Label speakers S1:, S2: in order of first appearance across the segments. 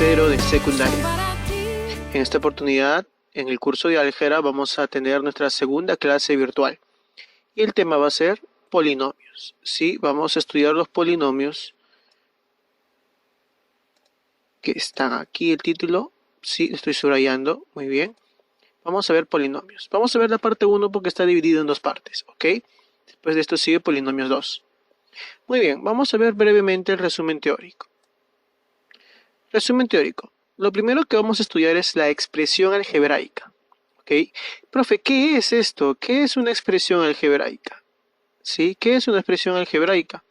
S1: tercero de secundaria. En esta oportunidad, en el curso de álgebra, vamos a tener nuestra segunda clase virtual. Y el tema va a ser polinomios. ¿Sí? Vamos a estudiar los polinomios que están aquí, el título. Sí, lo estoy subrayando. Muy bien. Vamos a ver polinomios. Vamos a ver la parte 1 porque está dividido en dos partes. ¿Ok? Después de esto sigue polinomios 2. Muy bien, vamos a ver brevemente el resumen teórico. Resumen teórico. Lo primero que vamos a estudiar es la expresión algebraica. ¿Ok? Profe, ¿qué es esto? ¿Qué es una expresión algebraica? ¿Sí? ¿Qué es una expresión algebraica?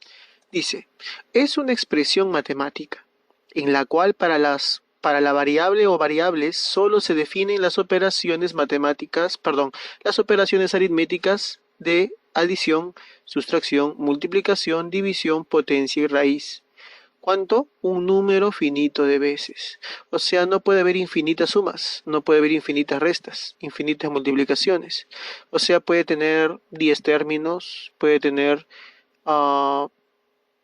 S1: Dice, es una expresión matemática en la cual para la variable o variables solo se definen las operaciones las operaciones aritméticas de adición, sustracción, multiplicación, división, potencia y raíz. ¿Cuánto? Un número finito de veces. O sea, no puede haber infinitas sumas, no puede haber infinitas restas, infinitas multiplicaciones. O sea, puede tener 10 términos, puede tener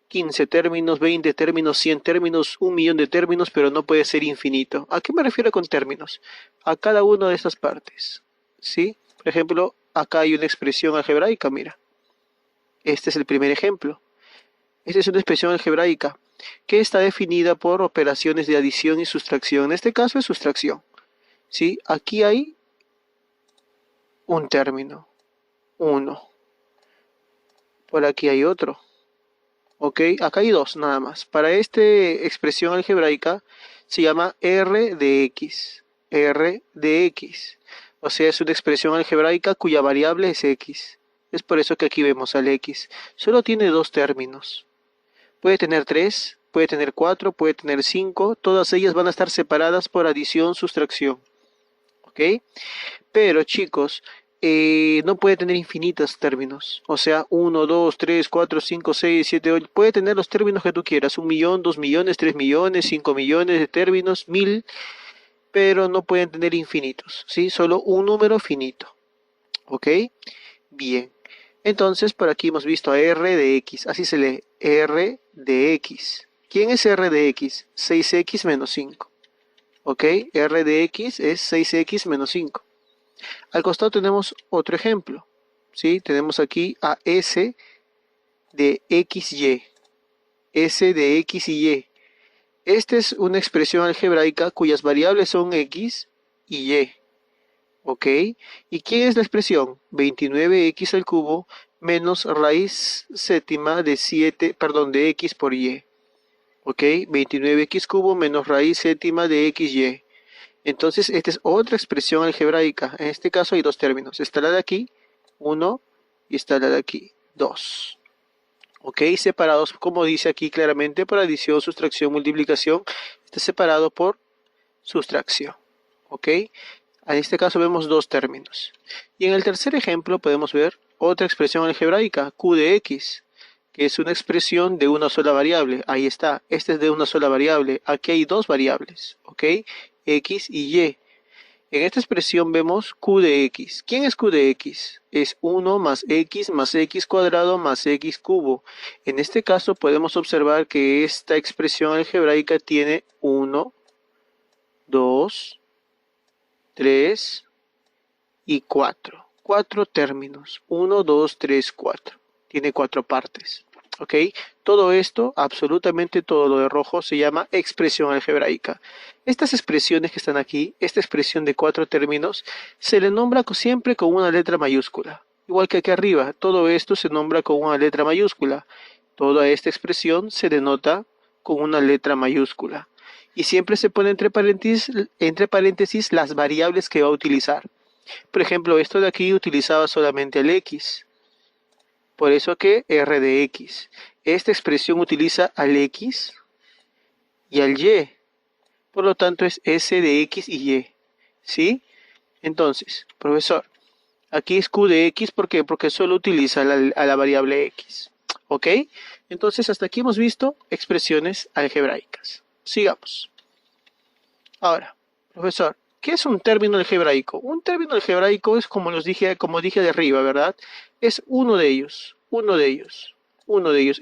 S1: 15 términos, 20 términos, 100 términos, 1.000.000 de términos, pero no puede ser infinito. ¿A qué me refiero con términos? A cada una de estas partes. ¿Sí? Por ejemplo, acá hay una expresión algebraica, mira. Este es el primer ejemplo. Esta es una expresión algebraica que está definida por operaciones de adición y sustracción. En este caso es sustracción. ¿Sí? Aquí hay un término, 1. Por aquí hay otro. ¿Ok? Acá hay 2 nada más. Para esta expresión algebraica se llama R de X. R de X. O sea, es una expresión algebraica cuya variable es X. Es por eso que aquí vemos al X. Solo tiene 2 términos. Puede tener 3, puede tener 4, puede tener 5. Todas ellas van a estar separadas por adición, sustracción. ¿Ok? Pero chicos, no puede tener infinitos términos. O sea, 1, 2, 3, 4, 5, 6, 7, 8. Puede tener los términos que tú quieras. 1.000.000, 2.000.000, 3.000.000, 5.000.000 de términos, 1.000. Pero no pueden tener infinitos. ¿Sí? Solo un número finito. ¿Ok? Bien. Entonces, por aquí hemos visto a R de X. Así se lee. R de X. ¿Quién es R de X? 6X menos 5. ¿Ok? R de X es 6X menos 5. Al costado tenemos otro ejemplo. ¿Sí? Tenemos aquí a S de XY. S de X y Y. Esta es una expresión algebraica cuyas variables son X y Y. ¿Ok? ¿Y quién es la expresión? 29x al cubo menos raíz séptima de de x por y. ¿Ok? 29x cubo menos raíz séptima de xy. Entonces, esta es otra expresión algebraica. En este caso hay 2 términos. Está la de aquí, 1, y está la de aquí, 2. ¿Ok? Separados, como dice aquí claramente, por adición, sustracción, multiplicación. Está separado por sustracción. ¿Ok? En este caso vemos 2 términos. Y en el tercer ejemplo podemos ver otra expresión algebraica, Q de X, que es una expresión de una sola variable. Ahí está, este es de una sola variable. Aquí hay 2 variables, ¿ok? X y Y. En esta expresión vemos Q de X. ¿Quién es Q de X? Es 1 más X cuadrado más X cubo. En este caso podemos observar que esta expresión algebraica tiene 1, 2, 3 y 4. 4 términos. 1, 2, 3, 4. Tiene 4 partes. ¿Ok? Todo esto, absolutamente todo lo de rojo, se llama expresión algebraica. Estas expresiones que están aquí, esta expresión de 4 términos, se le nombra siempre con una letra mayúscula. Igual que aquí arriba, todo esto se nombra con una letra mayúscula. Toda esta expresión se denota con una letra mayúscula. Y siempre se pone entre paréntesis las variables que va a utilizar. Por ejemplo, esto de aquí utilizaba solamente el X. Por eso que R de X. Esta expresión utiliza al X y al Y. Por lo tanto es S de X y Y. ¿Sí? Entonces, profesor, aquí es Q de X. ¿Por qué? Porque solo utiliza a la variable X. ¿Ok? Entonces, hasta aquí hemos visto expresiones algebraicas. Sigamos. Ahora, profesor, ¿qué es un término algebraico? Un término algebraico es como dije de arriba, ¿verdad? Es uno de ellos.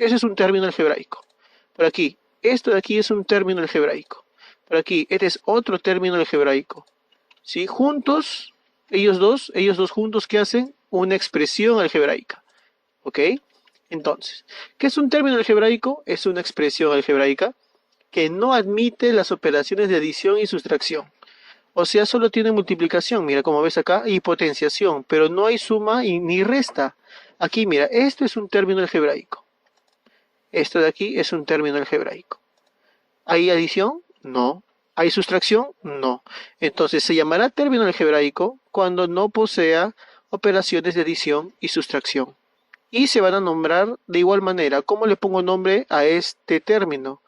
S1: Ese es un término algebraico. Por aquí, esto de aquí es un término algebraico. Por aquí, este es otro término algebraico. ¿Sí? Juntos, ellos dos juntos, ¿qué hacen? Una expresión algebraica. ¿Ok? Entonces, ¿qué es un término algebraico? Es una expresión algebraica que no admite las operaciones de adición y sustracción. O sea, solo tiene multiplicación, mira como ves acá, y potenciación, pero no hay suma ni resta. Aquí, mira, esto es un término algebraico. Esto de aquí es un término algebraico. ¿Hay adición? No. ¿Hay sustracción? No. Entonces se llamará término algebraico cuando no posea operaciones de adición y sustracción. Y se van a nombrar de igual manera. ¿Cómo le pongo nombre a este término?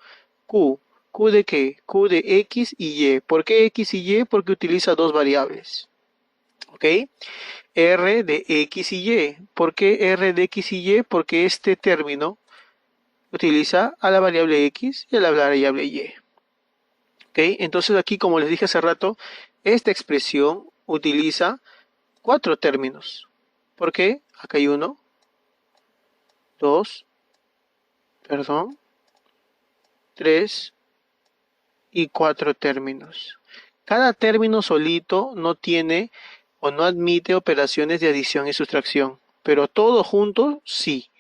S1: Q. ¿Q de qué? Q de X y Y. ¿Por qué X y Y? Porque utiliza dos variables. ¿Ok? R de X y Y. ¿Por qué R de X y Y? Porque este término utiliza a la variable X y a la variable Y. ¿Ok? Entonces aquí, como les dije hace rato, esta expresión utiliza cuatro términos. ¿Por qué? Acá hay uno, dos, perdón, tres y cuatro términos. Cada término solito no tiene o no admite operaciones de adición y sustracción, pero todo junto sí.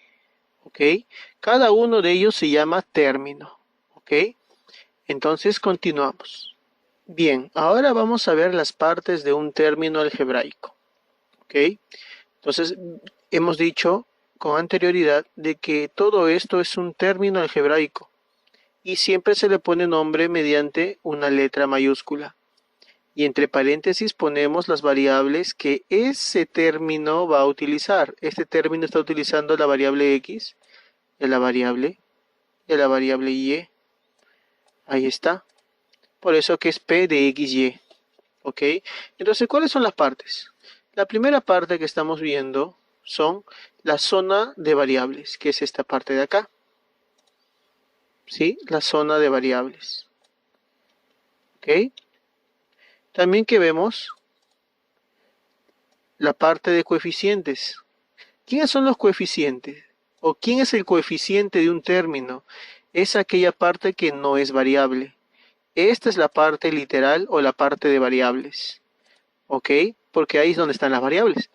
S1: ¿Ok? Cada uno de ellos se llama término. ¿Ok? Entonces continuamos. Bien, ahora vamos a ver las partes de un término algebraico. ¿Ok? Entonces, hemos dicho con anterioridad de que todo esto es un término algebraico y siempre se le pone nombre mediante una letra mayúscula. Y entre paréntesis ponemos las variables que ese término va a utilizar. Este término está utilizando la variable X, y la variable, Y. Ahí está. Por eso que es P de XY. ¿Ok? Entonces, ¿cuáles son las partes? La primera parte que estamos viendo son la zona de variables, que es esta parte de acá. ¿Sí? La zona de variables. ¿Ok? También que vemos la parte de coeficientes. ¿Quiénes son los coeficientes? ¿O quién es el coeficiente de un término? Es aquella parte que no es variable. Esta es la parte literal o la parte de variables. ¿Ok? Porque ahí es donde están las variables.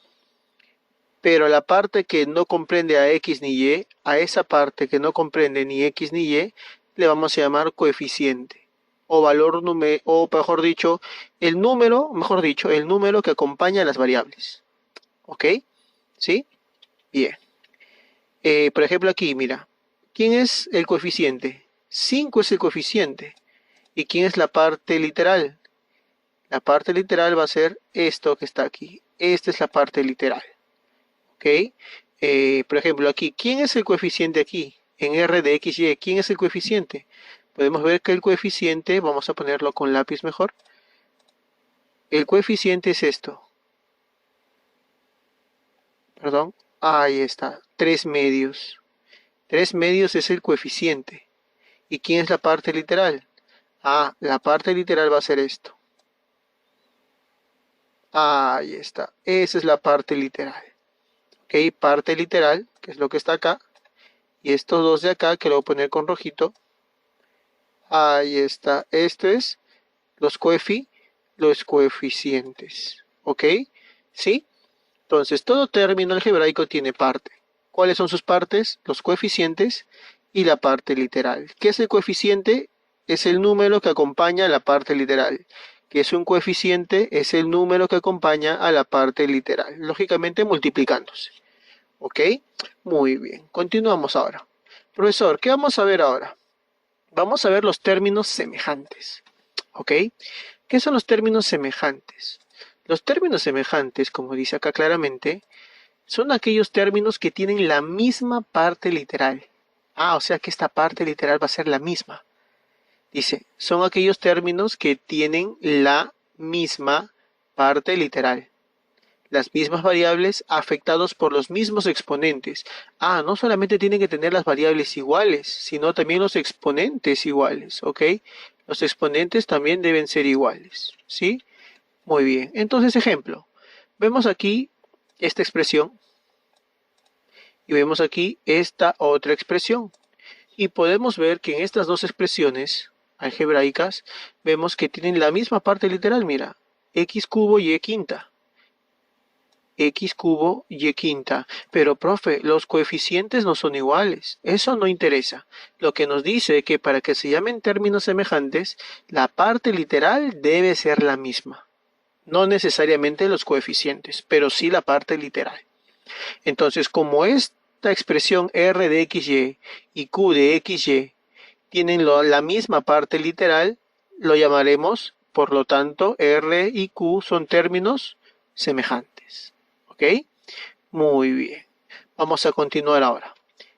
S1: Pero la parte que no comprende a X ni Y, a esa parte que no comprende ni X ni Y, le vamos a llamar coeficiente. O valor número, o mejor dicho, el número que acompaña a las variables. ¿Ok? ¿Sí? Bien. Por ejemplo aquí, mira. ¿Quién es el coeficiente? 5 es el coeficiente. ¿Y quién es la parte literal? La parte literal va a ser esto que está aquí. Esta es la parte literal. ¿Ok? Por ejemplo, aquí, ¿quién es el coeficiente aquí? En R de X, Y, ¿quién es el coeficiente? Podemos ver que el coeficiente, vamos a ponerlo con lápiz mejor. El coeficiente es esto. Perdón. Ahí está. 3 medios. 3 medios es el coeficiente. ¿Y quién es la parte literal? Ah, la parte literal va a ser esto. Ahí está. Esa es la parte literal. ¿Ok? Parte literal, que es lo que está acá. Y estos dos de acá, que lo voy a poner con rojito. Ahí está. Esto es los coeficientes. ¿Ok? ¿Sí? Entonces, todo término algebraico tiene parte. ¿Cuáles son sus partes? Los coeficientes y la parte literal. ¿Qué es el coeficiente? Es el número que acompaña a la parte literal. ¿Qué es un coeficiente? Es el número que acompaña a la parte literal. Lógicamente multiplicándose. ¿Ok? Muy bien. Continuamos ahora. Profesor, ¿qué vamos a ver ahora? Vamos a ver los términos semejantes. ¿Ok? ¿Qué son los términos semejantes? Los términos semejantes, como dice acá claramente, son aquellos términos que tienen la misma parte literal. Ah, o sea que esta parte literal va a ser la misma. Dice, son aquellos términos que tienen la misma parte literal. Las mismas variables afectados por los mismos exponentes. Ah, no solamente tienen que tener las variables iguales, sino también los exponentes iguales, ¿ok? Los exponentes también deben ser iguales, ¿sí? Muy bien. Entonces, ejemplo. Vemos aquí esta expresión y vemos aquí esta otra expresión. Y podemos ver que en estas dos expresiones algebraicas, vemos que tienen la misma parte literal, mira, x cubo y quinta. X cubo y quinta. Pero, profe, los coeficientes no son iguales. Eso no interesa. Lo que nos dice es que para que se llamen términos semejantes, la parte literal debe ser la misma. No necesariamente los coeficientes, pero sí la parte literal. Entonces, como esta expresión R de XY y Q de XY tienen la misma parte literal, lo llamaremos, por lo tanto, R y Q son términos semejantes. ¿Ok? Muy bien. Vamos a continuar ahora.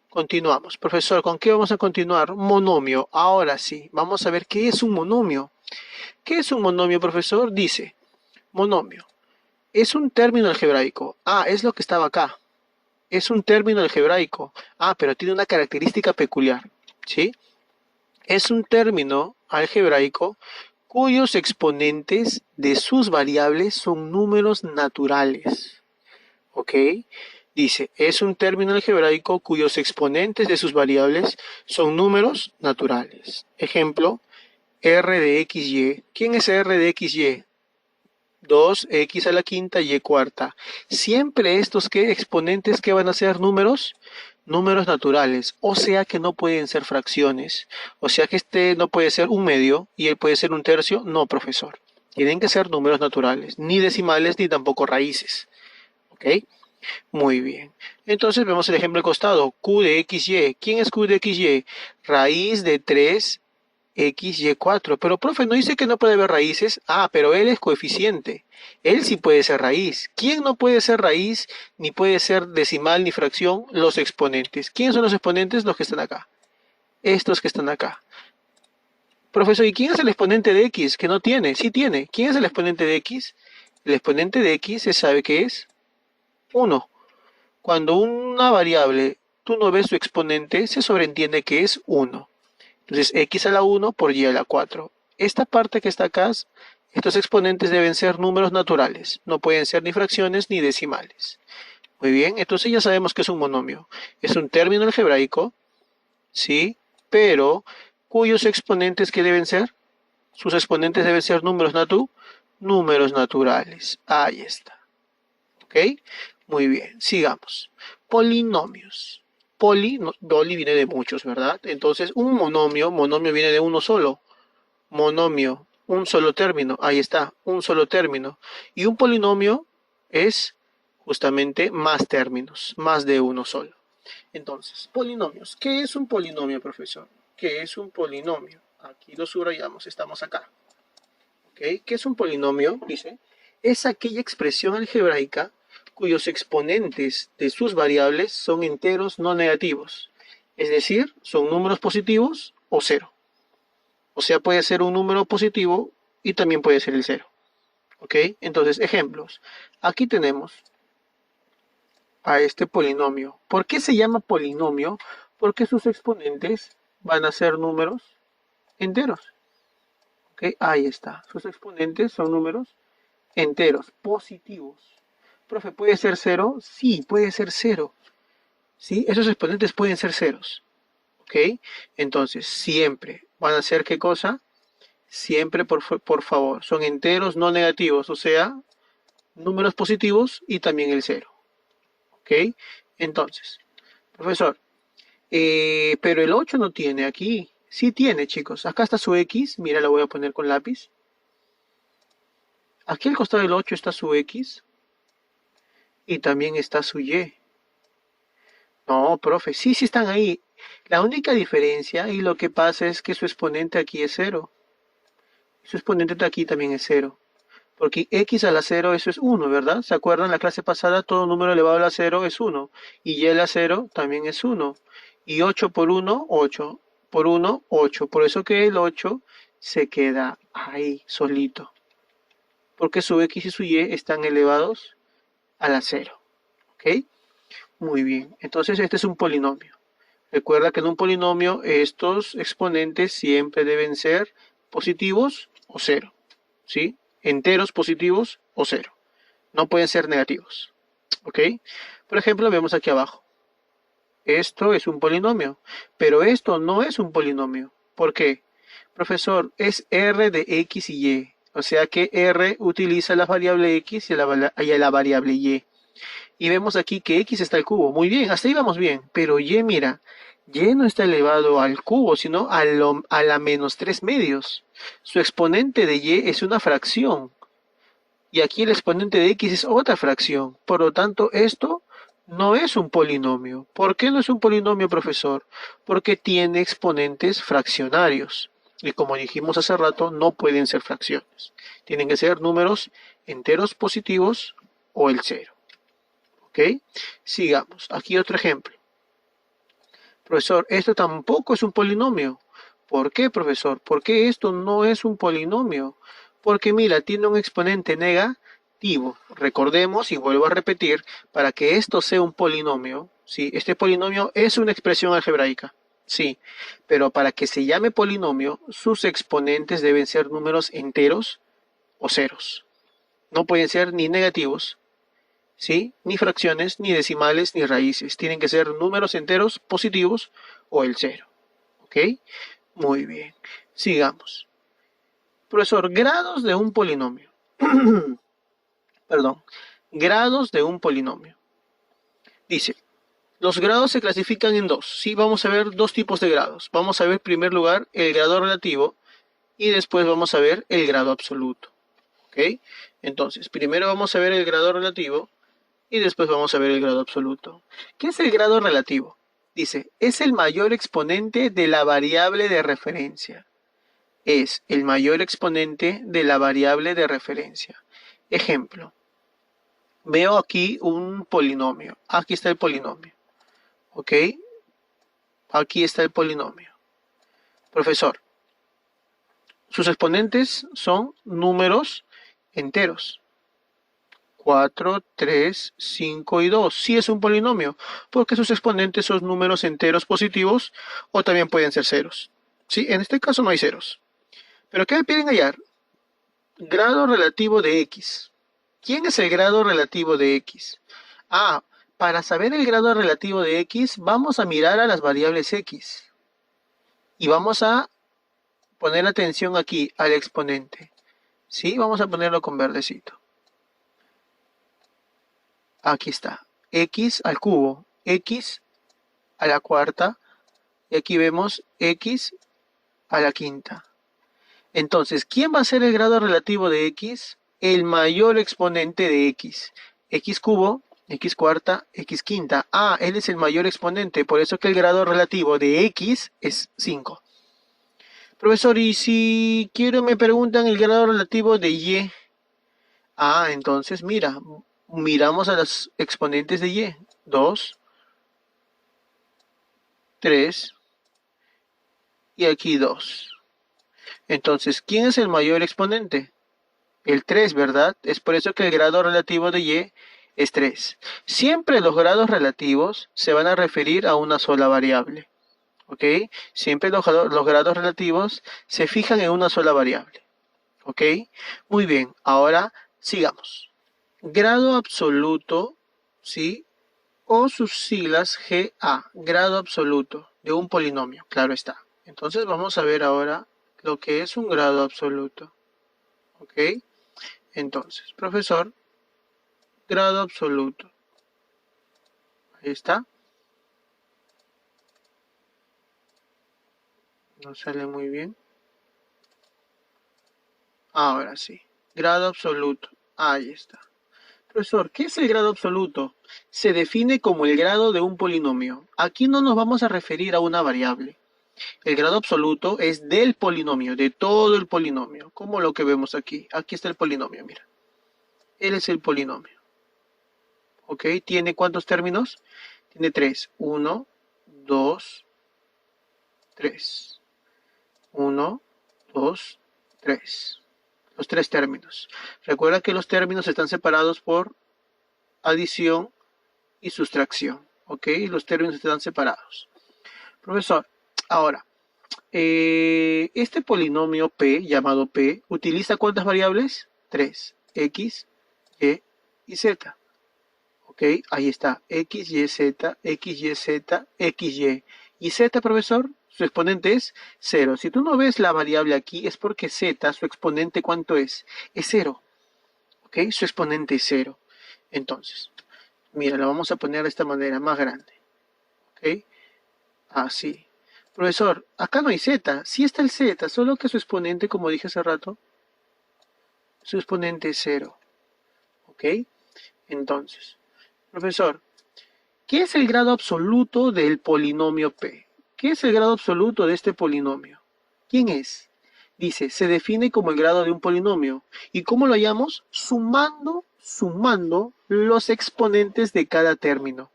S1: Continuamos. Profesor, ¿con qué vamos a continuar? Monomio. Ahora sí, vamos a ver qué es un monomio. ¿Qué es un monomio, profesor? Dice, monomio es un término algebraico. Ah, es lo que estaba acá. Es un término algebraico. Ah, pero tiene una característica peculiar. ¿Sí? Es un término algebraico cuyos exponentes de sus variables son números naturales. ¿Ok? Dice, es un término algebraico cuyos exponentes de sus variables son números naturales. Ejemplo, R de XY. ¿Quién es R de XY? 2x a la quinta y cuarta. Siempre estos exponentes que van a ser números naturales, o sea que no pueden ser fracciones, o sea que este no puede ser un medio y él puede ser un tercio. No, profesor, tienen que ser números naturales, ni decimales ni tampoco raíces. ¿Ok? Muy bien. Entonces vemos el ejemplo al costado, Q de XY. ¿Quién es Q de XY? Raíz de 3 x y 4. Pero, profe, ¿no dice que no puede haber raíces? Ah, pero él es coeficiente. Él sí puede ser raíz. ¿Quién no puede ser raíz, ni puede ser decimal, ni fracción? Los exponentes. ¿Quiénes son los exponentes? Los que están acá. Estos que están acá. Profesor, ¿y quién es el exponente de x? Que no tiene. Sí tiene. ¿Quién es el exponente de x? El exponente de x se sabe que es 1. Cuando una variable, tú no ves su exponente, se sobreentiende que es 1. Entonces, x a la 1 por y a la 4. Esta parte que está acá, estos exponentes deben ser números naturales. No pueden ser ni fracciones ni decimales. Muy bien, entonces ya sabemos que es un monomio. Es un término algebraico, ¿sí? Pero, ¿cuyos exponentes qué deben ser? Sus exponentes deben ser números naturales. Ahí está. ¿Ok? Muy bien, sigamos. Polinomios. Poli viene de muchos, ¿verdad? Entonces, un monomio viene de uno solo. Monomio, un solo término. Ahí está, un solo término. Y un polinomio es justamente más términos, más de uno solo. Entonces, polinomios. ¿Qué es un polinomio, profesor? ¿Qué es un polinomio? Aquí lo subrayamos, estamos acá. ¿Ok? ¿Qué es un polinomio? Dice, es aquella expresión algebraica cuyos exponentes de sus variables son enteros no negativos. Es decir, son números positivos o cero. O sea, puede ser un número positivo y también puede ser el cero. ¿Ok? Entonces, ejemplos. Aquí tenemos a este polinomio. ¿Por qué se llama polinomio? Porque sus exponentes van a ser números enteros. ¿Ok? Ahí está. Sus exponentes son números enteros, positivos. Profe, ¿puede ser cero? Sí, puede ser cero. ¿Sí? Esos exponentes pueden ser ceros. ¿Ok? Entonces, siempre van a ser ¿qué cosa? Siempre, por favor, son enteros no negativos, o sea, números positivos y también el cero. ¿Ok? Entonces, profesor, pero el 8 no tiene aquí. Sí tiene, chicos. Acá está su X. Mira, la voy a poner con lápiz. Aquí al costado del 8 está su X. Y también está su Y. No, profe, sí, sí están ahí. La única diferencia y lo que pasa es que su exponente aquí es cero. Su exponente de aquí también es cero. Porque x a la 0, eso es 1, ¿verdad? ¿Se acuerdan? La clase pasada todo número elevado a la 0 es 1. Y y a la 0 también es 1. Y 8 por 1, 8. Por 1, 8. Por eso que el 8 se queda ahí, solito. Porque su x y su y están elevados a la 0. ¿Ok? Muy bien. Entonces este es un polinomio. Recuerda que en un polinomio estos exponentes siempre deben ser positivos o cero. ¿Sí? Enteros positivos o cero. No pueden ser negativos. ¿Ok? Por ejemplo, vemos aquí abajo. Esto es un polinomio, pero esto no es un polinomio. ¿Por qué? Profesor, es R de X y Y. O sea que R utiliza la variable X y la variable Y. Y vemos aquí que X está al cubo. Muy bien, hasta ahí vamos bien. Pero Y, mira, Y no está elevado al cubo, sino a la menos 3 medios. Su exponente de Y es una fracción. Y aquí el exponente de X es otra fracción. Por lo tanto, esto no es un polinomio. ¿Por qué no es un polinomio, profesor? Porque tiene exponentes fraccionarios. Y como dijimos hace rato, no pueden ser fracciones. Tienen que ser números enteros positivos o el cero. ¿Ok? Sigamos. Aquí otro ejemplo. Profesor, esto tampoco es un polinomio. ¿Por qué, profesor? ¿Por qué esto no es un polinomio? Porque mira, tiene un exponente negativo. Recordemos, y vuelvo a repetir, para que esto sea un polinomio, ¿sí? Este polinomio es una expresión algebraica, sí, pero para que se llame polinomio, sus exponentes deben ser números enteros o ceros. No pueden ser ni negativos, ¿sí? Ni fracciones, ni decimales, ni raíces. Tienen que ser números enteros positivos o el cero. ¿Ok? Muy bien. Sigamos. Profesor, grados de un polinomio. Perdón. Grados de un polinomio. Dice, los grados se clasifican en dos. Sí, vamos a ver dos tipos de grados. Vamos a ver en primer lugar el grado relativo y después vamos a ver el grado absoluto. ¿Ok? Entonces, primero vamos a ver el grado relativo y después vamos a ver el grado absoluto. ¿Qué es el grado relativo? Dice, es el mayor exponente de la variable de referencia. Es el mayor exponente de la variable de referencia. Ejemplo, veo aquí un polinomio. Aquí está el polinomio. ¿Ok? Aquí está el polinomio. Profesor, sus exponentes son números enteros. 4, 3, 5 y 2. Sí es un polinomio, porque sus exponentes son números enteros positivos o también pueden ser ceros. Sí, en este caso no hay ceros. Pero ¿qué me piden hallar? Grado relativo de X. ¿Quién es el grado relativo de X? Ah, para saber el grado relativo de X, vamos a mirar a las variables X. Y vamos a poner atención aquí al exponente. Sí, vamos a ponerlo con verdecito. Aquí está. X al cubo, X a la cuarta, y aquí vemos X a la quinta. Entonces, ¿quién va a ser el grado relativo de X? El mayor exponente de X. X cubo, X cuarta, X quinta. Ah, él es el mayor exponente, por eso que el grado relativo de X es 5. Profesor, y si quiero me preguntan el grado relativo de Y. Ah, entonces mira, miramos a los exponentes de Y. 2, 3 y aquí 2. Entonces, ¿quién es el mayor exponente? El 3, ¿verdad? Es por eso que el grado relativo de Y es 3. Siempre los grados relativos se van a referir a una sola variable. ¿Ok? Siempre los grados relativos se fijan en una sola variable. ¿Ok? Muy bien, ahora sigamos. Grado absoluto, ¿sí? O sus siglas GA, grado absoluto de un polinomio, claro está. Entonces vamos a ver ahora lo que es un grado absoluto. ¿Ok? Entonces, profesor, grado absoluto. Ahí está. No sale muy bien. Ahora sí. Grado absoluto. Ahí está. Profesor, ¿qué es el grado absoluto? Se define como el grado de un polinomio. Aquí no nos vamos a referir a una variable. El grado absoluto es del polinomio, de todo el polinomio, como lo que vemos aquí. Aquí está el polinomio, mira. Él es el polinomio. ¿Ok? ¿Tiene cuántos términos? Tiene 3. 1, 2, 3. 1, 2, 3. Los tres términos. Recuerda que los términos están separados por adición y sustracción. ¿Ok? Los términos están separados. Profesor, ahora, este polinomio P, llamado P, ¿utiliza cuántas variables? 3. X, Y Z. ¿Ok? Ahí está. X, Y, Z, X, Y, Z, X, Y. ¿Y Z, profesor? Su exponente es 0. Si tú no ves la variable aquí, es porque z, su exponente, ¿cuánto es? Es 0. ¿Ok? Su exponente es 0. Entonces, mira, lo vamos a poner de esta manera, más grande. ¿Ok? Así. Profesor, acá no hay z. Sí está el z, solo que su exponente, como dije hace rato, su exponente es 0. ¿Ok? Entonces, profesor, ¿qué es el grado absoluto del polinomio P? ¿Qué es el grado absoluto de este polinomio? ¿Quién es? Dice, se define como el grado de un polinomio. ¿Y cómo lo hallamos? Sumando los exponentes de cada término.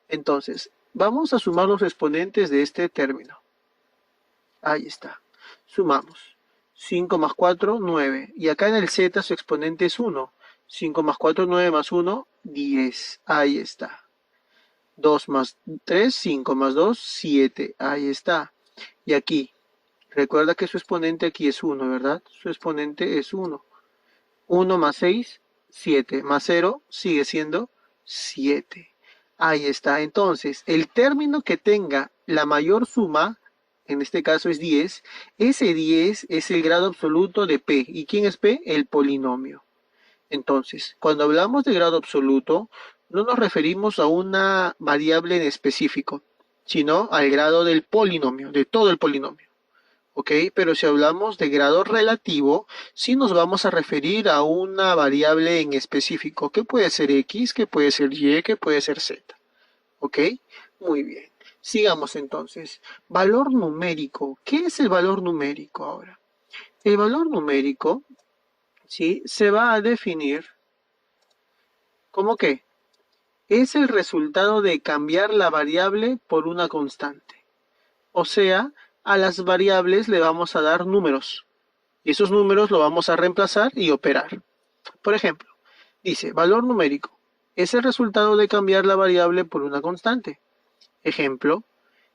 S1: Entonces, vamos a sumar los exponentes de este término. Ahí está. Sumamos. 5 más 4, 9. Y acá en el z su exponente es 1. 5 más 4, 9 más 1, 10. Ahí está. 2 más 3, 5 más 2, 7. Ahí está. Y aquí, recuerda que su exponente aquí es 1, ¿verdad? Su exponente es 1. 1 más 6, 7. Más 0 sigue siendo 7. Ahí está. Entonces, el término que tenga la mayor suma, en este caso es 10, ese 10 es el grado absoluto de P. ¿Y quién es P? El polinomio. Entonces, cuando hablamos de grado absoluto, no nos referimos a una variable en específico, sino al grado del polinomio, de todo el polinomio. ¿Ok? Pero si hablamos de grado relativo, sí nos vamos a referir a una variable en específico, que puede ser X, que puede ser Y, que puede ser Z. ¿Ok? Muy bien. Sigamos entonces. Valor numérico. ¿Qué es el valor numérico ahora? El valor numérico, ¿sí? Se va a definir como que es el resultado de cambiar la variable por una constante. O sea, a las variables le vamos a dar números. Y esos números lo vamos a reemplazar y operar. Por ejemplo, dice, valor numérico es el resultado de cambiar la variable por una constante. Ejemplo,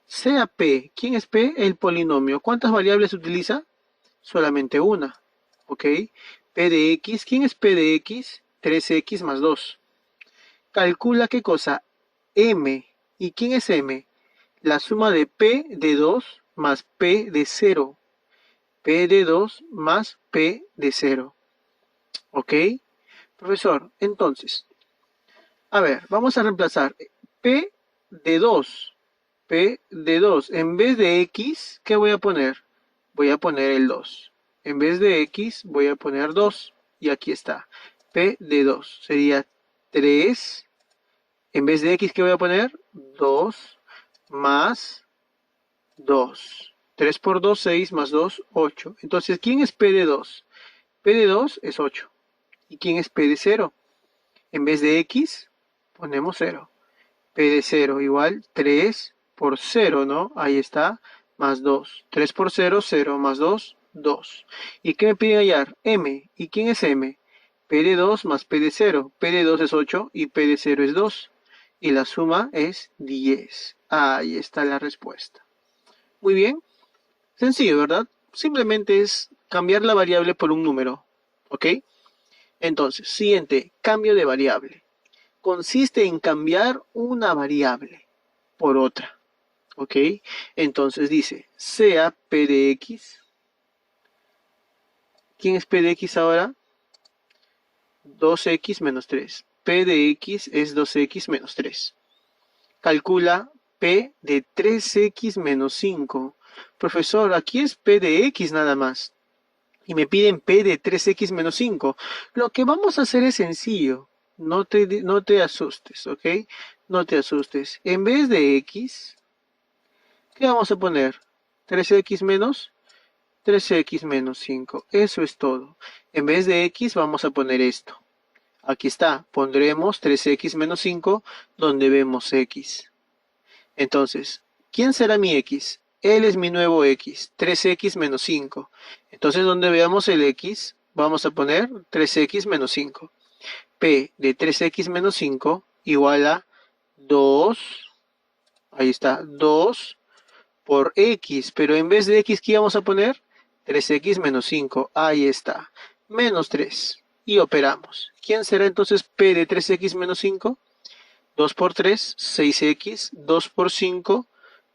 S1: sea P. ¿Quién es P? El polinomio. ¿Cuántas variables utiliza? Solamente una. ¿Ok? P de X. ¿Quién es P de X? 3X más 2. Calcula qué cosa. M. ¿Y quién es M? La suma de P de 2 más P de 0. P de 2 más P de 0. ¿Ok? Profesor, entonces, a ver, vamos a reemplazar P de 2. P de 2. En vez de X, ¿qué voy a poner? Voy a poner el 2. En vez de X, voy a poner 2. Y aquí está. P de 2. Sería 3. En vez de X, ¿qué voy a poner? 2 más 2. 3 por 2, 6 más 2, 8. Entonces, ¿quién es P de 2? P de 2 es 8. ¿Y quién es P de 0? En vez de X, ponemos 0. P de 0 igual 3 por 0, ¿no? Ahí está, más 2. 3 por 0, 0 más 2, 2. ¿Y qué me piden hallar? M. ¿Y quién es M? P de 2 más P de 0. P de 2 es 8 y P de 0 es 2. Y la suma es 10. Ahí está la respuesta. Muy bien. Sencillo, ¿verdad? Simplemente es cambiar la variable por un número. ¿Ok? Entonces, siguiente, cambio de variable. Consiste en cambiar una variable por otra. ¿Ok? Entonces dice, sea P de X. ¿Quién es P de X ahora? 2X menos 3. P de X es 2X menos 3. Calcula P de 3X menos 5. Profesor, aquí es P de X nada más. Y me piden P de 3X menos 5. Lo que vamos a hacer es sencillo. No te asustes, ¿ok? No te asustes. En vez de X, ¿qué vamos a poner? 3X menos 3X menos 5. Eso es todo. En vez de X vamos a poner esto. Aquí está. Pondremos 3X menos 5 donde vemos X. Entonces, ¿quién será mi X? Él es mi nuevo X, 3X menos 5. Entonces, donde veamos el X, vamos a poner 3X menos 5. P de 3X menos 5 igual a 2. Ahí está, 2 por X. Pero en vez de X, ¿qué vamos a poner? 3X menos 5. Ahí está, menos 3. Y operamos. ¿Quién será entonces P de 3X menos 5? 2 por 3, 6X, 2 por 5,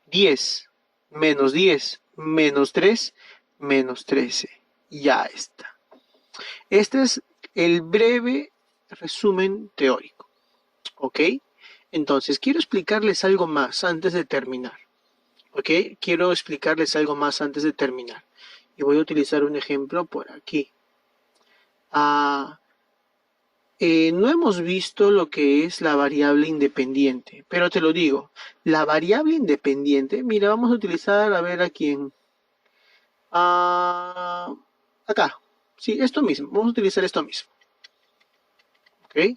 S1: 10. menos 10, menos 3, menos 13. Ya está. Este es el breve resumen teórico. ¿Ok? Entonces, quiero explicarles algo más antes de terminar. ¿Ok? Quiero explicarles algo más antes de terminar. Y voy a utilizar un ejemplo por aquí. No hemos visto lo que es la variable independiente, pero te lo digo, la variable independiente, mira, vamos a utilizar, a ver a quién. Ah, acá. Sí, esto mismo. Vamos a utilizar esto mismo. ¿Ok?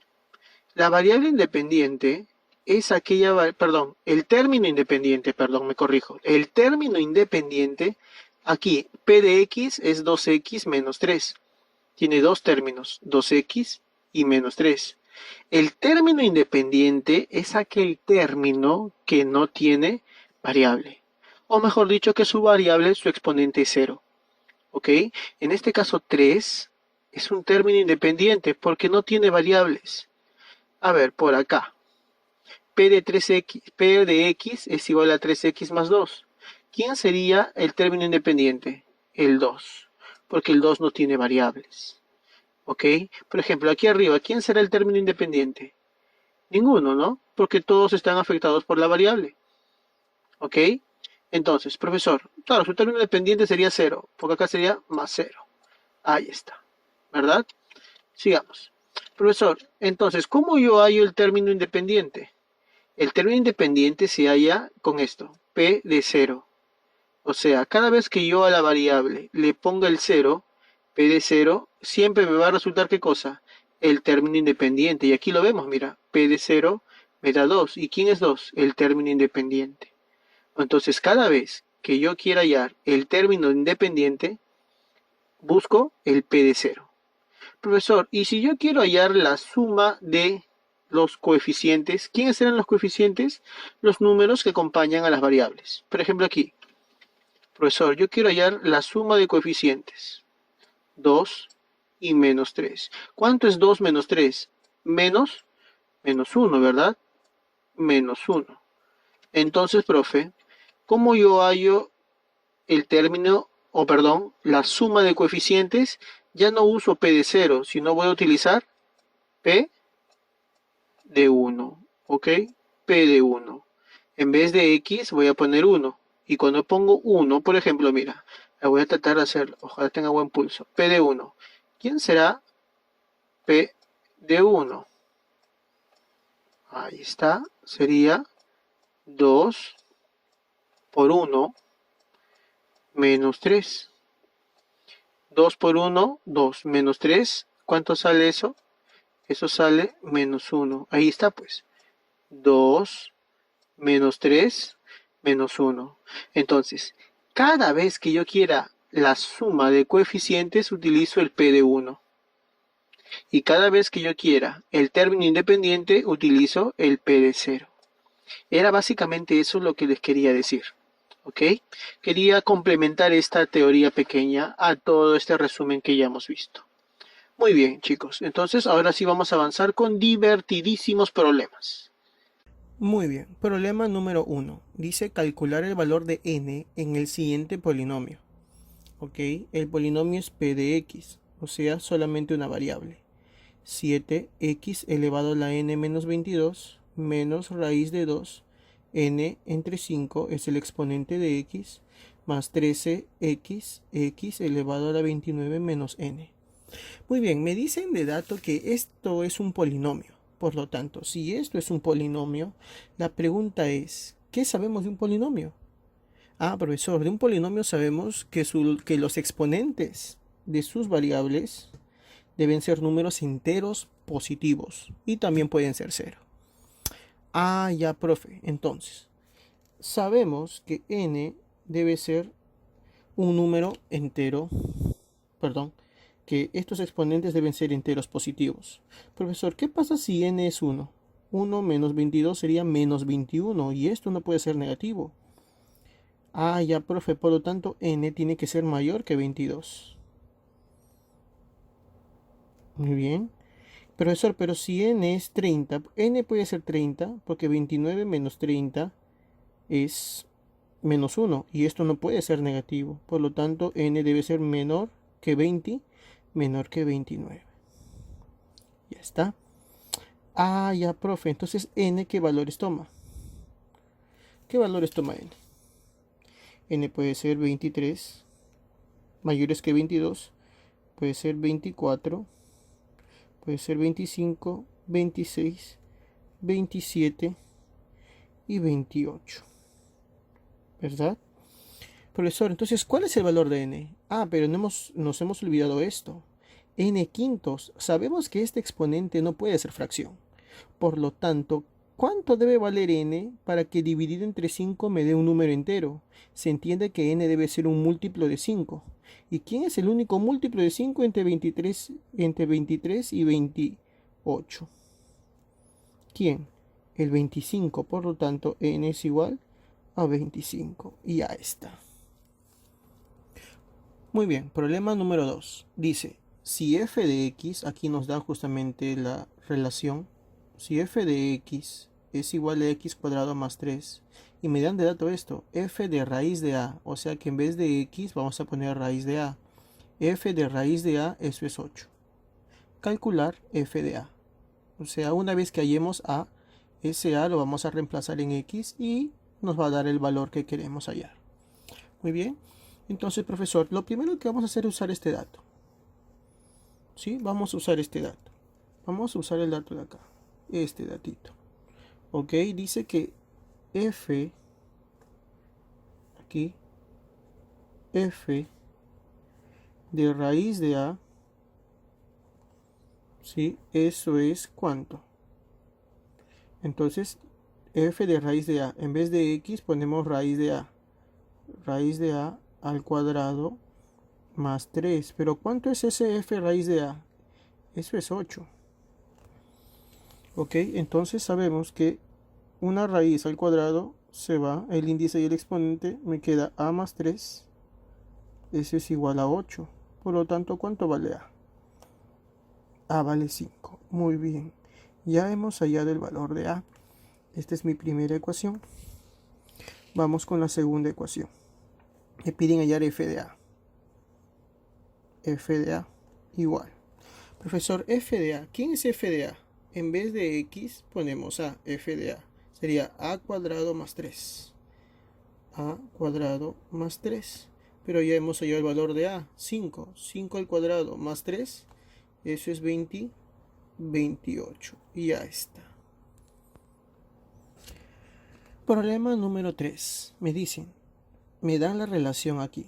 S1: La variable independiente es aquella, perdón, el término independiente, perdón, me corrijo. El término independiente, aquí, p de x es 2x menos 3. Tiene dos términos, 2x y menos 3. El término independiente es aquel término que no tiene variable. O mejor dicho, que su variable, su exponente es 0. ¿Ok? En este caso 3 es un término independiente porque no tiene variables. A ver, por acá. P de x es igual a 3x más 2. ¿Quién sería el término independiente? El 2, porque el 2 no tiene variables. ¿Ok? Por ejemplo, aquí arriba, ¿quién será el término independiente? Ninguno, ¿no? Porque todos están afectados por la variable. ¿Ok? Entonces, profesor, claro, su término independiente sería 0, porque acá sería más 0. Ahí está. ¿Verdad? Sigamos. Profesor, entonces, ¿cómo yo hallo el término independiente? El término independiente se halla con esto, p de 0. O sea, cada vez que yo a la variable le ponga el 0, p de 0, siempre me va a resultar ¿qué cosa? El término independiente. Y aquí lo vemos, mira, p de 0 me da 2. ¿Y quién es 2? El término independiente. Entonces, cada vez que yo quiera hallar el término independiente, busco el p de 0. Profesor, ¿y si yo quiero hallar la suma de los coeficientes? ¿Quiénes serán los coeficientes? Los números que acompañan a las variables. Por ejemplo, aquí, profesor, yo quiero hallar la suma de coeficientes. 2 y menos 3. ¿Cuánto es 2 menos 3? Menos 1, ¿verdad? Menos 1. Entonces, profe, ¿cómo yo hallo el término, o perdón, la suma de coeficientes? Ya no uso p de 0, sino voy a utilizar p de 1, ¿ok? P de 1. En vez de X voy a poner 1. Y cuando pongo 1, por ejemplo, mira, la voy a tratar de hacer, ojalá tenga buen pulso. P de 1. ¿Quién será P de 1? Ahí está, sería 2 por 1 menos 3. 2 por 1, 2 menos 3. ¿Cuánto sale eso? Eso sale menos 1. Ahí está pues. 2 menos 3 menos 1. Entonces, cada vez que yo quiera la suma de coeficientes, utilizo el p de 1. Y cada vez que yo quiera el término independiente, utilizo el p de 0. Era básicamente eso lo que les quería decir. ¿Ok? Quería complementar esta teoría pequeña a todo este resumen que ya hemos visto. Muy bien, chicos. Entonces, ahora sí vamos a avanzar con divertidísimos problemas.
S2: Muy bien, problema número 1. Dice calcular el valor de n en el siguiente polinomio. Ok, el polinomio es p de x, o sea, solamente una variable. 7x elevado a la n menos 22 menos raíz de 2, n entre 5 es el exponente de x, más 13x, x elevado a la 29 menos n. Muy bien, me dicen de dato que esto es un polinomio. Por lo tanto, si esto es un polinomio, la pregunta es, ¿qué sabemos de un polinomio? Ah, profesor, de un polinomio sabemos que los exponentes de sus variables deben ser números enteros positivos y también pueden ser cero. Ah, ya, profe. Entonces, sabemos que n debe ser un número entero, perdón, que estos exponentes deben ser enteros positivos. Profesor, ¿qué pasa si n es 1? 1 menos 22 sería menos 21 y esto no puede ser negativo. Ah, ya, profe, por lo tanto n tiene que ser mayor que 22. Muy bien. Profesor, pero si n es 30, n puede ser 30 porque 29 menos 30 es menos 1 y esto no puede ser negativo. Por lo tanto, n debe ser menor que 20, menor que 29. Ya está. Ah, ya, profe. Entonces, n, ¿qué valores toma? ¿Qué valores toma n? N puede ser 23, mayores que 22, puede ser 24, puede ser 25, 26, 27 y 28. ¿Verdad? Profesor, entonces, ¿cuál es el valor de n? Ah, pero nos hemos olvidado esto. N quintos. Sabemos que este exponente no puede ser fracción. Por lo tanto, ¿cuánto debe valer n para que dividido entre 5 me dé un número entero? Se entiende que n debe ser un múltiplo de 5. ¿Y quién es el único múltiplo de 5 entre 23 y 28? ¿Quién? El 25. Por lo tanto, n es igual a 25. Y ya está. Muy bien, problema número 2. Dice, si f de x, aquí nos da justamente la relación, si f de x es igual a x cuadrado más 3, y me dan de dato esto, f de raíz de a, o sea que en vez de x vamos a poner raíz de a. F de raíz de a, eso es 8. Calcular f de a. O sea, una vez que hallemos a, ese a lo vamos a reemplazar en x y nos va a dar el valor que queremos hallar. Muy bien. Entonces, profesor, lo primero que vamos a hacer es usar este dato. ¿Sí? Vamos a usar este dato. Vamos a usar el dato de acá. Este datito. Ok, dice que f, aquí, f de raíz de a, ¿sí? Eso es ¿cuánto? Entonces, f de raíz de a, en vez de x ponemos raíz de a. Raíz de a al cuadrado más 3. Pero ¿cuánto es ese f raíz de a? Eso es 8. Ok, entonces sabemos que una raíz al cuadrado se va, el índice y el exponente, me queda a más 3. Eso es igual a 8. Por lo tanto, ¿cuánto vale a? A vale 5. Muy bien. Ya hemos hallado el valor de a. Esta es mi primera ecuación. Vamos con la segunda ecuación. Me piden hallar f de a. F de a igual. Profesor, f de a. ¿Quién es f de a? En vez de x ponemos a, f de a. Sería a cuadrado más 3. A cuadrado más 3. Pero ya hemos hallado el valor de a, 5. 5 al cuadrado más 3. Eso es 20, 28. Y ya está. Problema número 3. Me dicen, me dan la relación aquí.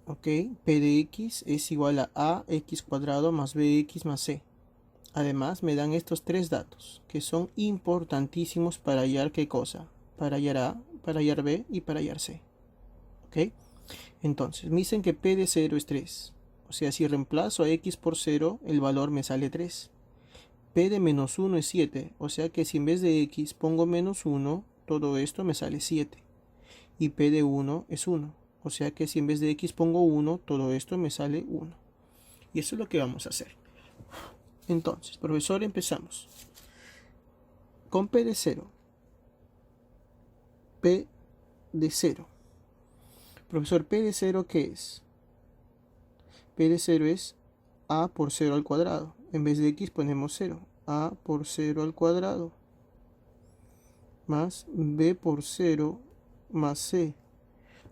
S2: Ok, p de x es igual a x cuadrado más bx más c. Además me dan estos tres datos que son importantísimos para hallar qué cosa. Para hallar a, para hallar b y para hallar c. Ok, entonces me dicen que p de 0 es 3. O sea, si reemplazo a x por 0, el valor me sale 3. P de menos 1 es 7. O sea que si en vez de x pongo menos 1, todo esto me sale 7. Y p de 1 es 1. O sea que si en vez de x pongo 1, todo esto me sale 1. Y eso es lo que vamos a hacer. Entonces, profesor, empezamos. Con p de 0. P de 0. Profesor, p de 0, ¿qué es? P de 0 es a por 0 al cuadrado. En vez de x ponemos 0. A por 0 al cuadrado. Más b por 0 más c.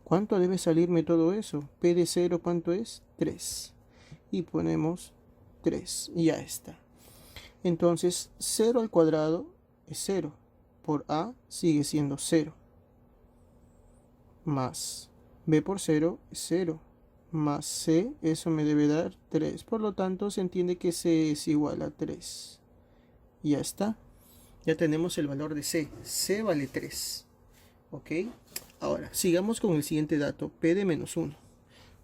S2: ¿Cuánto debe salirme todo eso? P de 0, ¿cuánto es? 3. Y ponemos 3. Y ya está. Entonces, 0 al cuadrado es 0. Por a sigue siendo 0. Más b por 0 es 0. Más c, eso me debe dar 3. Por lo tanto, se entiende que c es igual a 3. Y ya está. Ya tenemos el valor de c. C vale 3. ¿Ok? Ahora, sigamos con el siguiente dato, p de menos 1.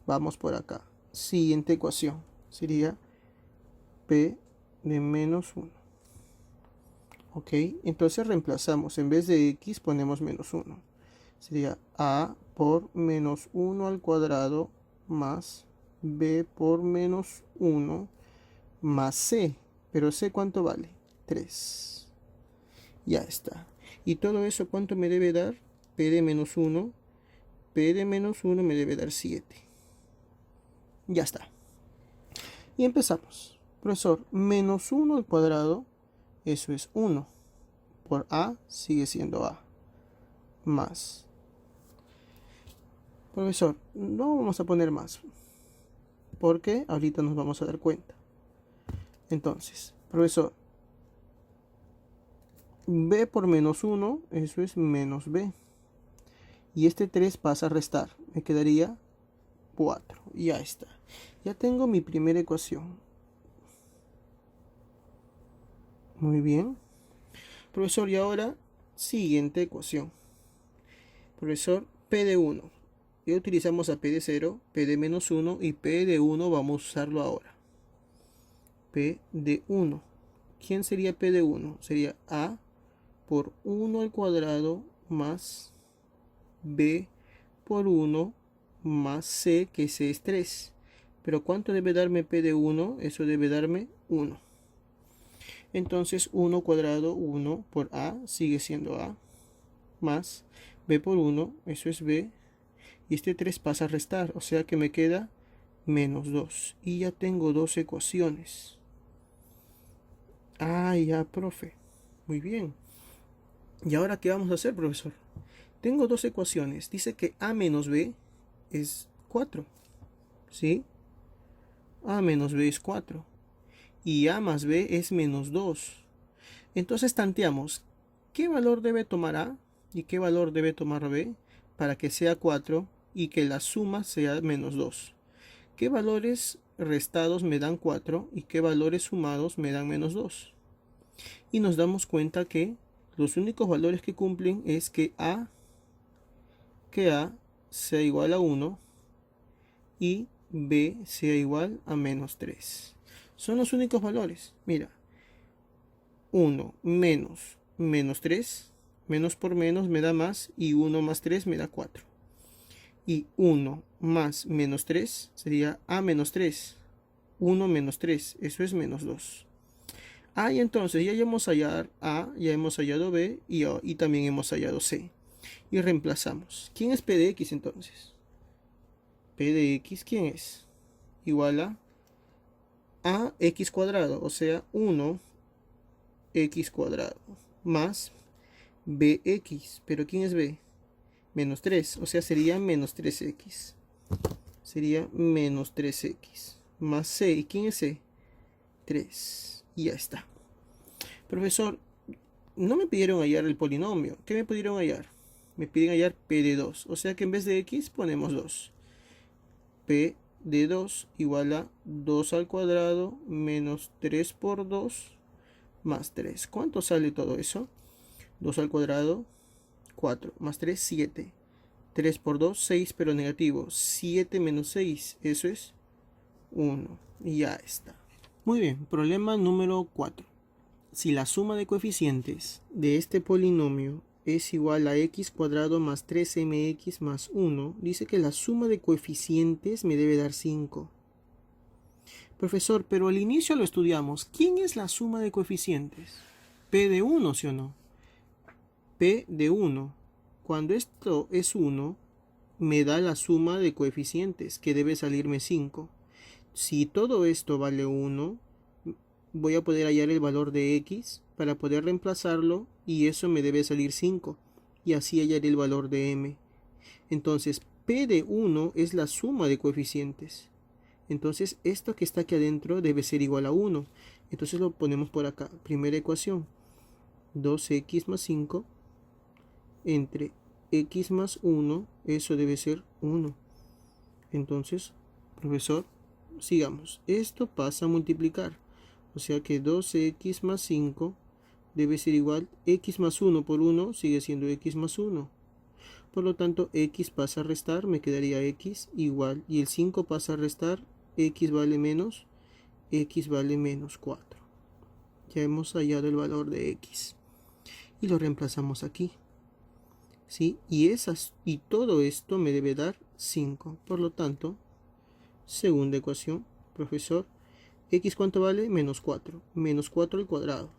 S2: Vamos por acá. Siguiente ecuación sería p de menos 1. ¿Ok? Entonces reemplazamos, en vez de x ponemos menos 1. Sería a por menos 1 al cuadrado más b por menos 1 más c. Pero c, ¿cuánto vale? 3. Ya está. ¿Y todo eso cuánto me debe dar? P de menos 1. P de menos 1 me debe dar 7. Ya está. Y empezamos. Profesor, menos 1 al cuadrado, eso es 1. Por A sigue siendo A. Más. Profesor, no vamos a poner más, porque ahorita nos vamos a dar cuenta. Entonces, profesor, B por menos 1, eso es menos B. Y este 3 pasa a restar. Me quedaría 4. Ya está. Ya tengo mi primera ecuación. Muy bien. Profesor, y ahora, siguiente ecuación. Profesor, P de 1. Ya utilizamos a P de 0, P de menos 1 y P de 1 vamos a usarlo ahora. P de 1. ¿Quién sería P de 1? Sería A por 1 al cuadrado más B por 1 más C, que C es 3. Pero ¿cuánto debe darme P de 1? Eso debe darme 1. Entonces 1 cuadrado, 1 por A, sigue siendo A, más B por 1, eso es B. Y este 3 pasa a restar, o sea que me queda menos 2. Y ya tengo dos ecuaciones. Ah, ya, profe. Muy bien. ¿Y ahora qué vamos a hacer, profesor? Tengo dos ecuaciones. Dice que A menos B es 4. ¿Sí? A menos B es 4. Y A más B es menos 2. Entonces tanteamos. ¿Qué valor debe tomar A y qué valor debe tomar B para que sea 4 y que la suma sea menos 2? ¿Qué valores restados me dan 4 y qué valores sumados me dan menos 2? Y nos damos cuenta que los únicos valores que cumplen es que A sea igual a 1 y B sea igual a menos 3. Son los únicos valores. Mira, 1 menos menos 3, menos por menos me da más, y 1 más 3 me da 4. Y 1 más menos 3 sería A menos 3. 1 menos 3, eso es menos 2. Ah, y entonces ya hemos hallado A, ya hemos hallado B y también hemos hallado C. Y reemplazamos. ¿Quién es P de X entonces? P de X, ¿quién es? Igual a X cuadrado, o sea 1x cuadrado, más BX. ¿Pero quién es B? Menos 3, o sea sería menos 3x. Sería menos 3x. Más C. ¿Y quién es C? 3. Y ya está. Profesor, no me pidieron hallar el polinomio. ¿Qué me pidieron hallar? Me piden hallar P de 2. O sea que en vez de X ponemos 2. P de 2 igual a 2 al cuadrado menos 3 por 2 más 3. ¿Cuánto sale todo eso? 2 al cuadrado, 4. Más 3, 7. 3 por 2, 6, pero negativo. 7 menos 6, eso es 1. Y ya está. Muy bien, problema número 4. Si la suma de coeficientes de este polinomio es igual a x cuadrado más 3mx más 1, dice que la suma de coeficientes me debe dar 5. Profesor, pero al inicio lo estudiamos. ¿Quién es la suma de coeficientes? P de 1, ¿sí o no? P de 1. Cuando esto es 1, me da la suma de coeficientes, que debe salirme 5. Si todo esto vale 1, voy a poder hallar el valor de x para poder reemplazarlo y eso me debe salir 5. Y así hallaré el valor de m. Entonces, P de 1 es la suma de coeficientes. Entonces, esto que está aquí adentro debe ser igual a 1. Entonces lo ponemos por acá. Primera ecuación. 2x más 5 entre x más 1, eso debe ser 1. Entonces, profesor, sigamos. Esto pasa a multiplicar. O sea que 2x más 5 debe ser igual x más 1 por 1 sigue siendo x más 1. Por lo tanto, x pasa a restar, me quedaría x igual. Y el 5 pasa a restar, x vale menos 4. Ya hemos hallado el valor de x. Y lo reemplazamos aquí. ¿Sí? Y todo esto me debe dar 5. Por lo tanto, segunda ecuación, profesor, x ¿cuánto vale? Menos 4. Menos 4 al cuadrado.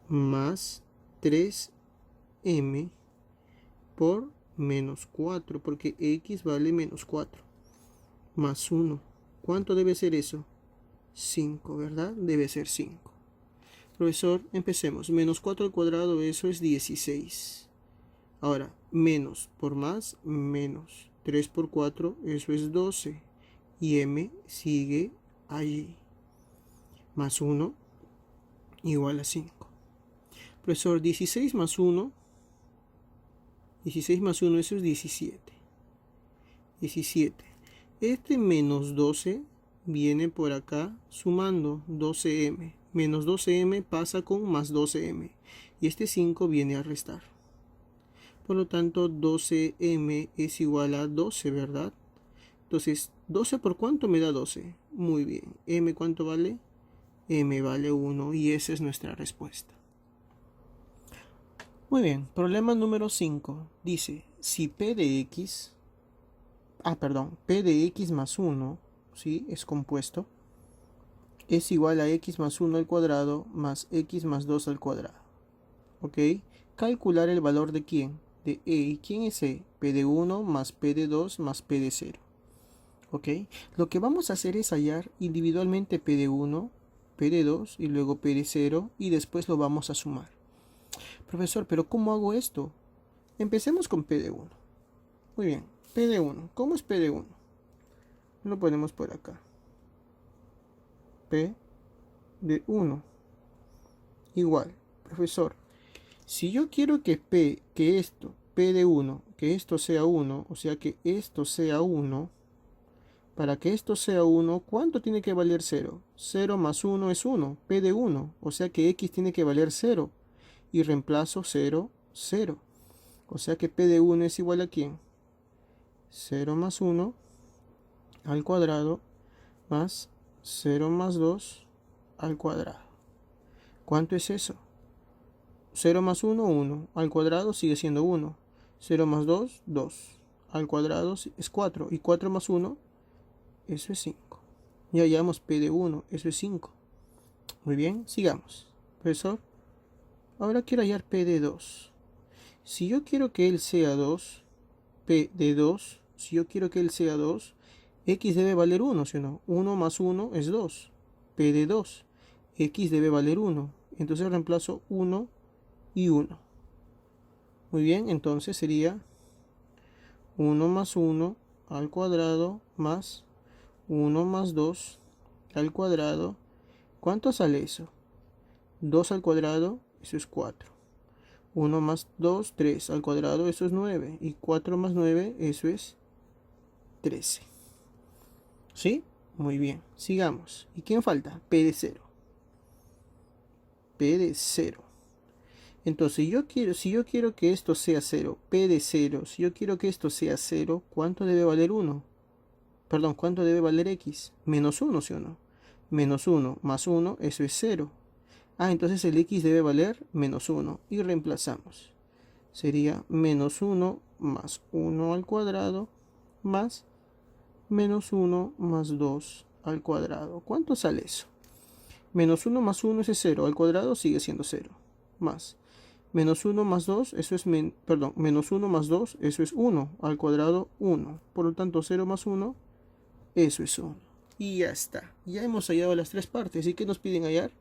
S2: Más 3m por menos 4, porque x vale menos 4, más 1. ¿Cuánto debe ser eso? 5, ¿verdad? Debe ser 5. Profesor, empecemos. Menos 4 al cuadrado, eso es 16. Ahora, menos por más, menos. 3 por 4, eso es 12. Y m sigue allí. Más 1 igual a 5. Profesor, 16 más 1. 16 más 1, eso es 17. 17. Este menos 12 viene por acá sumando 12m. Menos 12m pasa con más 12m. Y este 5 viene a restar. Por lo tanto, 12m es igual a 12, ¿verdad? Entonces, 12 por cuánto me da 12. Muy bien. ¿M cuánto vale? M vale 1 y esa es nuestra respuesta. Muy bien, problema número 5. Dice, si p de x, p de x más 1, ¿sí? Es compuesto, es igual a x más 1 al cuadrado más x más 2 al cuadrado. ¿Ok? Calcular el valor de quién? De e. ¿Y quién es e? P de 1 más p de 2 más p de 0. ¿Ok? Lo que vamos a hacer es hallar individualmente p de 1, p de 2 y luego p de 0 y después lo vamos a sumar. Profesor, ¿pero cómo hago esto? Empecemos con p de 1. Muy bien, p de 1. ¿Cómo es p de 1? Lo ponemos por acá. P de 1 igual. Profesor, si yo quiero que p de 1, que esto sea 1, o sea que esto sea 1, para que esto sea 1, ¿cuánto tiene que valer 0? 0 más 1 es 1, p de 1, o sea que x tiene que valer 0. Y reemplazo 0, 0. O sea que p de 1 es igual a ¿quién? 0 más 1 al cuadrado más 0 más 2 al cuadrado. ¿Cuánto es eso? 0 más 1, 1. Al cuadrado sigue siendo 1. 0 más 2, 2. Al cuadrado es 4. Y 4 más 1, eso es 5. Ya hallamos p de 1, eso es 5. Muy bien, sigamos. Profesor, ahora quiero hallar p de 2. Si yo quiero que él sea 2, p de 2, si yo quiero que él sea 2, x debe valer 1, ¿sí o no? 1 más 1 es 2. P de 2. X debe valer 1. Entonces reemplazo 1 y 1. Muy bien, entonces sería 1 más 1 al cuadrado más 1 más 2 al cuadrado. ¿Cuánto sale eso? 2 al cuadrado, eso es 4. 1 más 2, 3 al cuadrado, eso es 9. Y 4 más 9, eso es 13. ¿Sí? Muy bien, sigamos. ¿Y quién falta? P de 0. P de 0. Entonces, si yo quiero que esto sea 0, P de 0, si yo quiero que esto sea 0, ¿cuánto debe valer 1? Perdón, ¿cuánto debe valer x? Menos 1, ¿sí o no? Menos 1 más 1, eso es 0. Ah, entonces el x debe valer menos 1 y reemplazamos. Sería menos 1 más 1 al cuadrado más menos 1 más 2 al cuadrado. ¿Cuánto sale eso? Menos 1 más 1 es 0, al cuadrado sigue siendo 0. Más menos 1 más 2, eso es, menos 1 más 2, eso es 1, al cuadrado 1. Por lo tanto, 0 más 1, eso es 1. Y ya está. Ya hemos hallado las tres partes. ¿Y qué nos piden hallar?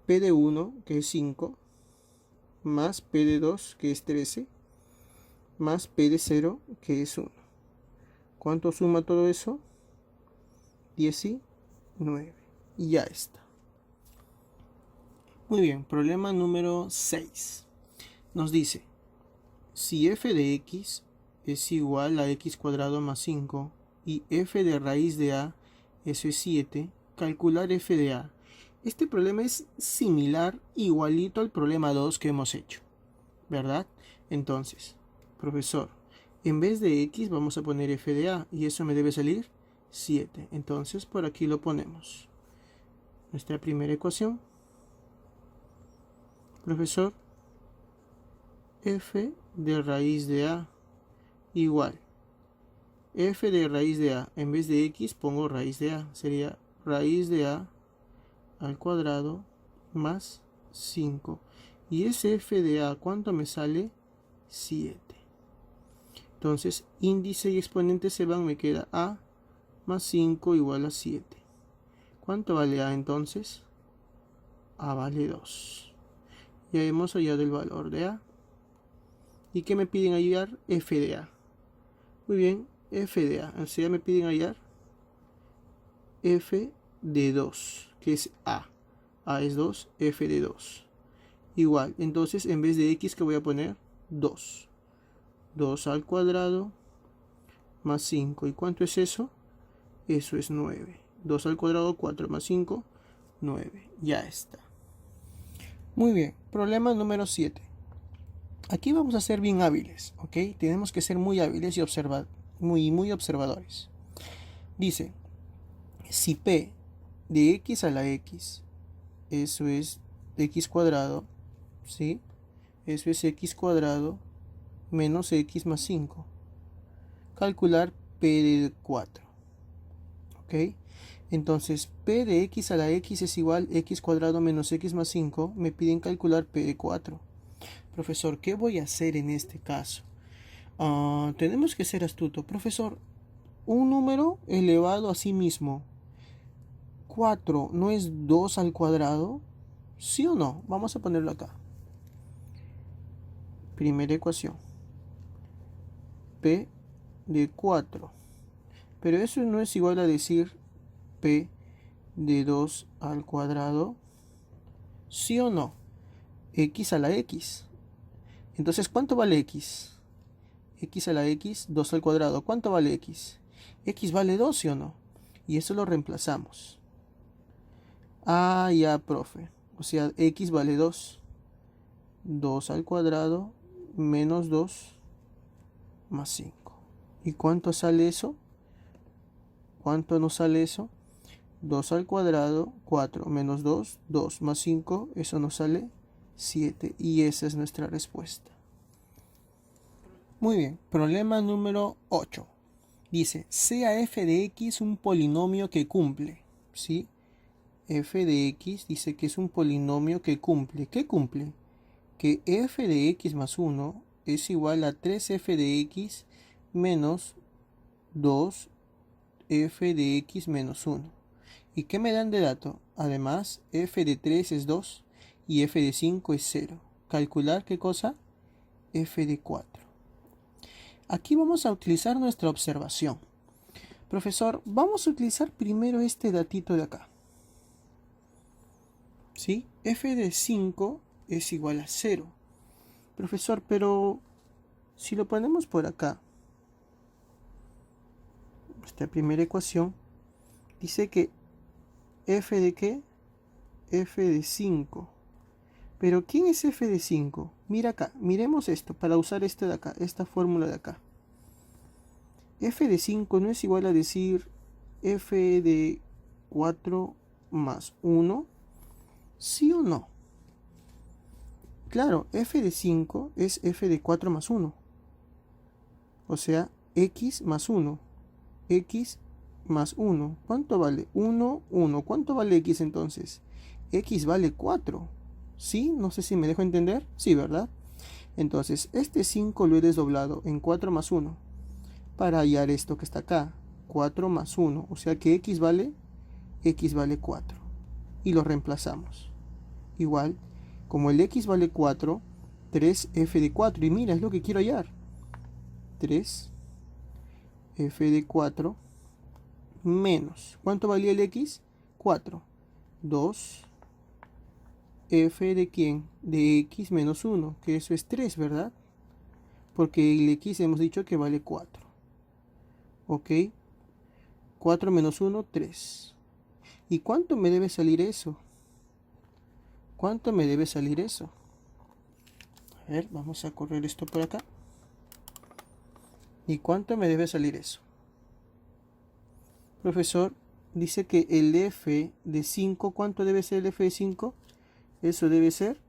S2: P de 1, que es 5, más P de 2, que es 13, más P de 0, que es 1. ¿Cuánto suma todo eso? 19. Y ya está. Muy bien, problema número 6. Nos dice, si f de x es igual a x cuadrado más 5 y f de raíz de a, eso es 7, calcular f de a. Este problema es similar, igualito al problema 2 que hemos hecho, ¿verdad? Entonces, profesor, en vez de x vamos a poner f de a y eso me debe salir 7. Entonces, por aquí lo ponemos. Nuestra primera ecuación. Profesor, f de raíz de a igual f de raíz de a, en vez de x pongo raíz de a, sería raíz de a al cuadrado más 5. Y ese f de a, ¿cuánto me sale? 7. Entonces, índice y exponente se van, me queda a más 5 igual a 7. ¿Cuánto vale a entonces? A vale 2. Ya hemos hallado el valor de a. ¿Y qué me piden hallar? F de a. Muy bien, f de a. O sea, me piden hallar f de 2, que es a. A es 2, f de 2. Igual, entonces en vez de x, ¿qué voy a poner? 2. 2 al cuadrado más 5. ¿Y cuánto es eso? Eso es 9. 2 al cuadrado, 4 más 5, 9. Ya está. Muy bien, problema número 7. Aquí vamos a ser bien hábiles, ¿ok? Tenemos que ser muy hábiles y muy observadores. Dice, si p de x a la x, eso es x cuadrado, ¿sí? Eso es x cuadrado menos x más 5. Calcular p de 4, ¿ok? Entonces, p de x a la x es igual a x cuadrado menos x más 5. Me piden calcular p de 4. Profesor, ¿qué voy a hacer en este caso? Tenemos que ser astuto. Profesor, un número elevado a sí mismo, 4, ¿no es 2 al cuadrado? ¿Sí o no? Vamos a ponerlo acá. Primera ecuación. P de 4. Pero eso no es igual a decir P de 2 al cuadrado. ¿Sí o no? X a la x. Entonces, ¿cuánto vale x? X a la x, 2 al cuadrado. ¿Cuánto vale x? X vale 2, ¿sí o no? Y eso lo reemplazamos. Ah, ya, profe. O sea, x vale 2. 2 al cuadrado menos 2 más 5. ¿Y cuánto sale eso? ¿Cuánto nos sale eso? 2 al cuadrado, 4 menos 2, 2 más 5, eso nos sale 7. Y esa es nuestra respuesta. Muy bien, problema número 8. Dice, sea f de x un polinomio que cumple, ¿sí? F de x dice que es un polinomio que cumple. ¿Qué cumple? Que f de x más 1 es igual a 3f de x menos 2f de x menos 1. ¿Y qué me dan de dato? Además, f de 3 es 2 y f de 5 es 0. ¿Calcular qué cosa? F de 4. Aquí vamos a utilizar nuestra observación. Profesor, vamos a utilizar primero este datito de acá. ¿Sí? F de 5 es igual a 0. Profesor, pero si lo ponemos por acá, esta primera ecuación dice que f de qué? F de 5. Pero ¿quién es f de 5? Mira acá, miremos esto para usar esto de acá, esta fórmula de acá. F de 5 no es igual a decir f de 4 más 1, ¿sí o no? Claro, f de 5 es f de 4 más 1. O sea, x más 1. X más 1. ¿Cuánto vale? 1, 1. ¿Cuánto vale x entonces? X vale 4. ¿Sí? No sé si me dejo entender. Sí, ¿verdad? Entonces, este 5 lo he desdoblado en 4 más 1. Para hallar esto que está acá. 4 más 1. O sea que x vale 4. Y lo reemplazamos. Igual, como el x vale 4, 3f de 4. Y mira, es lo que quiero hallar. 3f de 4 menos. ¿Cuánto valía el x? 4. 2 f de quién? De x menos 1, que eso es 3, ¿verdad? Porque el x hemos dicho que vale 4. ¿Ok? 4 menos 1, 3. ¿Y cuánto me debe salir eso? ¿Cuánto me debe salir eso? A ver, vamos a correr esto por acá. ¿Y cuánto me debe salir eso? Profesor, dice que el f de 5, ¿cuánto debe ser el f de 5? Eso debe ser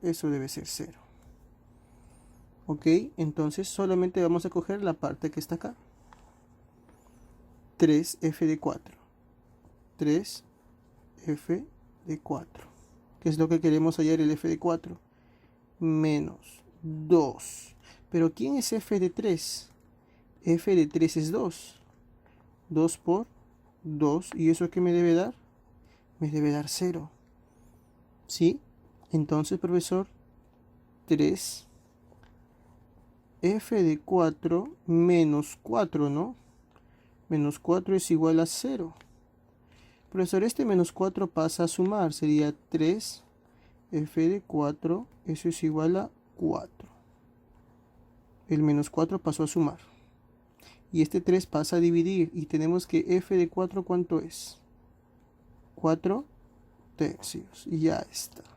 S2: 0. Ok, entonces solamente vamos a coger la parte que está acá. 3f de 4. 3f de 4. ¿Qué es lo que queremos hallar el f de 4? menos 2. Pero ¿quién es f de 3? F de 3 es 2. 2 por 2. ¿Y eso qué me debe dar? Me debe dar 0. ¿Sí? Entonces, profesor, 3 f de 4 menos 4, ¿no? Menos 4 es igual a 0. Profesor, este menos 4 pasa a sumar. Sería 3 f de 4. Eso es igual a 4. El menos 4 pasó a sumar. Y este 3 pasa a dividir. Y tenemos que f de 4, ¿cuánto es? 4 tercios. Y ya está.